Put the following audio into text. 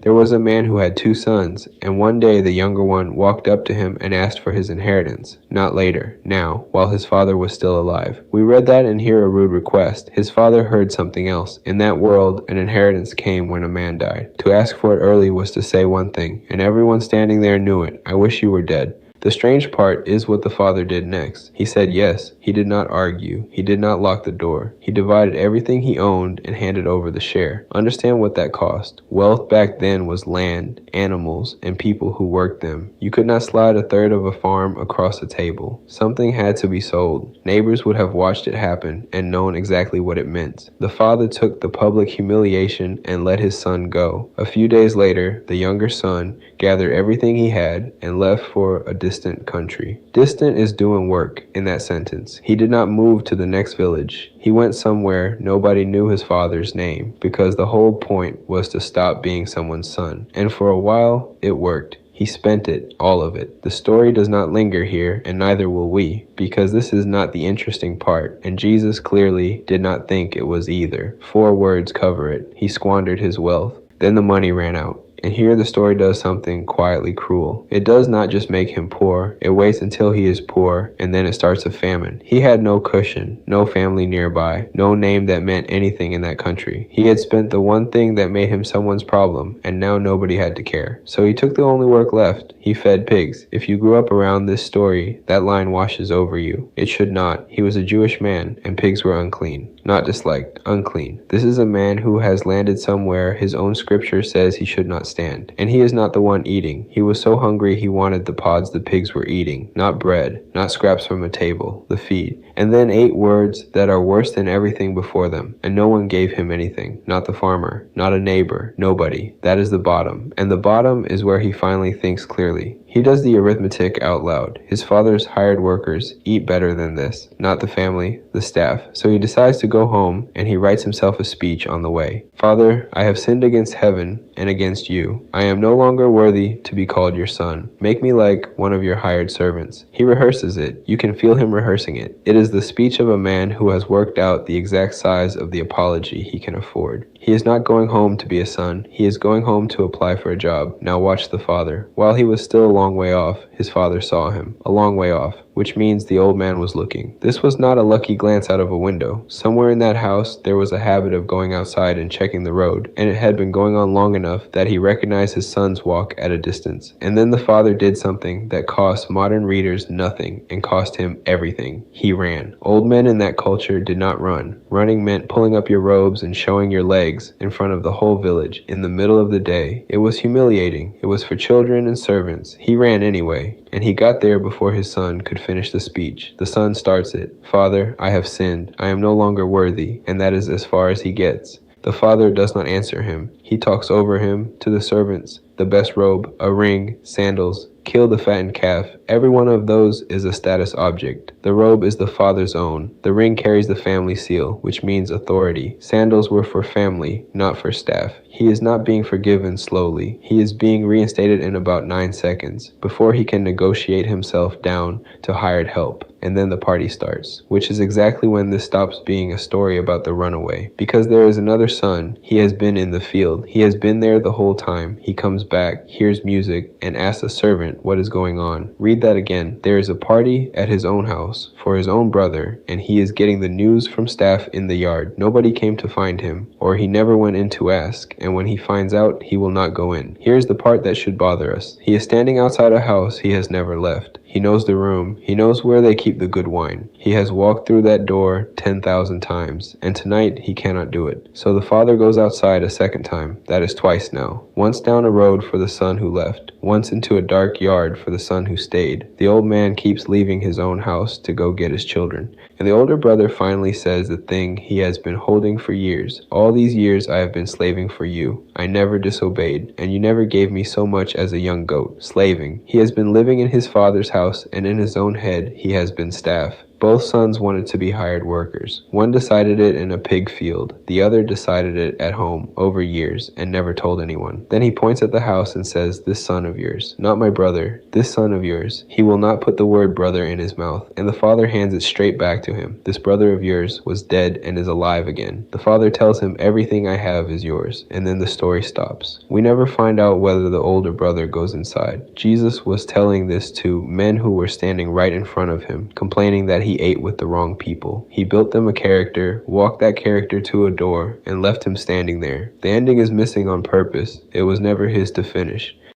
There was a man who had 2 sons, and one day the younger one walked up to him and asked for his inheritance. Not later, now, while his father was still alive. We read that and hear a rude request. His father heard something else. In that world, an inheritance came when a man died. To ask for it early was to say one thing, and everyone standing there knew it. I wish you were dead. The strange part is what the father did next. He said yes. He did not argue. He did not lock the door. He divided everything he owned and handed over the share. Understand what that cost. Wealth back then was land, animals, and people who worked them. You could not slide a third of a farm across a table. Something had to be sold. Neighbors would have watched it happen and known exactly what it meant. The father took the public humiliation and let his son go. A few days later, the younger son gathered everything he had and left for a distant country. Distant is doing work in that sentence. He did not move to the next village. He went somewhere nobody knew his father's name, because the whole point was to stop being someone's son. And for a while, it worked. He spent it, all of it. The story does not linger here, and neither will we, because this is not the interesting part, and Jesus clearly did not think it was either. 4 words cover it. He squandered his wealth. Then the money ran out. And here the story does something quietly cruel. It does not just make him poor, it waits until he is poor, and then it starts a famine. He had no cushion, no family nearby, no name that meant anything in that country. He had spent the one thing that made him someone's problem, and now nobody had to care. So he took the only work left. He fed pigs. If you grew up around this story, that line washes over you. It should not. He was a Jewish man, and pigs were unclean. Not disliked, unclean. This is a man who has landed somewhere his own scripture says he should not stand. And he is not the one eating. He was so hungry he wanted the pods the pigs were eating. Not bread, not scraps from a table, the feed. And then 8 words that are worse than everything before them. And no one gave him anything. Not the farmer, not a neighbor, nobody. That is the bottom. And the bottom is where he finally thinks clearly. He does the arithmetic out loud. His father's hired workers eat better than this, not the family, the staff. So he decides to go home, and he writes himself a speech on the way. Father, I have sinned against heaven and against you. I am no longer worthy to be called your son. Make me like one of your hired servants. He rehearses it. You can feel him rehearsing it. It is the speech of a man who has worked out the exact size of the apology he can afford. He is not going home to be a son. He is going home to apply for a job. Now watch the father. While he was still a long way off, his father saw him. A long way off, which means the old man was looking. This was not a lucky glance out of a window. Somewhere in that house, there was a habit of going outside and checking the road, and it had been going on long enough that he recognized his son's walk at a distance. And then the father did something that cost modern readers nothing and cost him everything. He ran. Old men in that culture did not run. Running meant pulling up your robes and showing your legs in front of the whole village in the middle of the day. It was humiliating. It was for children and servants. He ran anyway, and he got there before his son could finish the speech. The son starts it. Father, I have sinned. I am no longer worthy, and that is as far as he gets. The father does not answer him. He talks over him to the servants. The best robe, a ring, sandals, kill the fattened calf. Every one of those is a status object. The robe is the father's own. The ring carries the family seal, which means authority. Sandals were for family, not for staff. He is not being forgiven slowly. He is being reinstated in about 9 seconds before he can negotiate himself down to hired help. And then the party starts, which is exactly when this stops being a story about the runaway. Because there is another son. He has been in the field. He has been there the whole time. He comes back, hears music, and asks a servant what is going on. Read that again. There is a party at his own house for his own brother, and he is getting the news from staff in the yard. Nobody came to find him, or he never went in to ask, and when he finds out, he will not go in. Here's the part that should bother us. He is standing outside a house he has never left. He knows the room. He knows where they keep the good wine. He has walked through that door 10,000 times, and tonight he cannot do it. So the father goes outside a second time. That is twice now. Once down a road for the son who left, once into a dark yard for the son who stayed. The old man keeps leaving his own house to go get his children. And the older brother finally says the thing he has been holding for years. All these years I have been slaving for you. I never disobeyed, and you never gave me so much as a young goat. Slaving. He has been living in his father's house, and in his own head he has been staff. Both sons wanted to be hired workers. One decided it in a pig field. The other decided it at home over years and never told anyone. Then he points at the house and says, "This son of yours, not my brother, this son of yours, he will not put the word brother in his mouth." And the father hands it straight back to him. "This brother of yours was dead and is alive again." The father tells him, "Everything I have is yours." And then the story stops. We never find out whether the older brother goes inside. Jesus was telling this to men who were standing right in front of him, complaining that he ate with the wrong people. He built them a character, walked that character to a door, and left him standing there. The ending is missing on purpose. It was never his to finish.